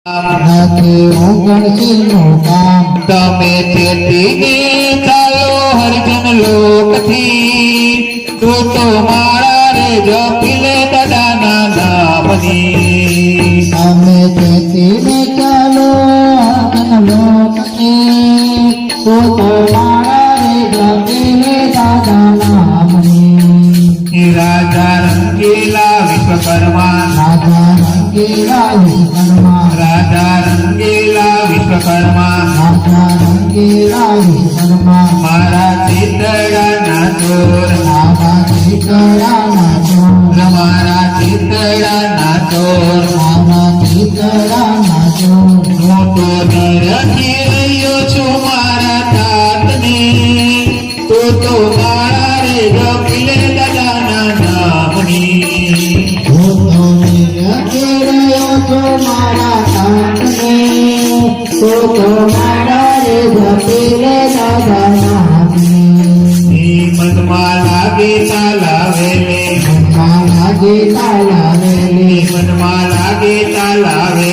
નથી ઉગણસીનું કામ તમે ચેતીને ચાલો હરિજન લોકથી તું તો મારા રે જપીલે દાદાના નામની અમે ખેતીને ચાલો અર્જન લોકથી તો મારા રે જપીલે દાદા નામની રાજા રંગીલા વિશ્વકર્મા રાજા રંગીલા વિશ્વકર્મા રાજા રંગીલા વિશ્વકર્મા રાજા રંગીલા વિશ્વકર્મા મારા ચિતડાના ચોર રાજા ચિતડાના ચોર મારા ચિતડાના ચોર રાજા ચિતડાના ચોર હું તો નિરખી રહ્યો છું મારા તાતને તું તો મારા રે જપીલે દાદાના નામની હું તો નિરખી રહ્યો છું મારા તાતને તું તો મારા રે જપીલે દાદા નામની મનમાં લાગે તાલાવેલે મનમાં લાગે તાલાવેલી મનમાં લાગે તાલાવે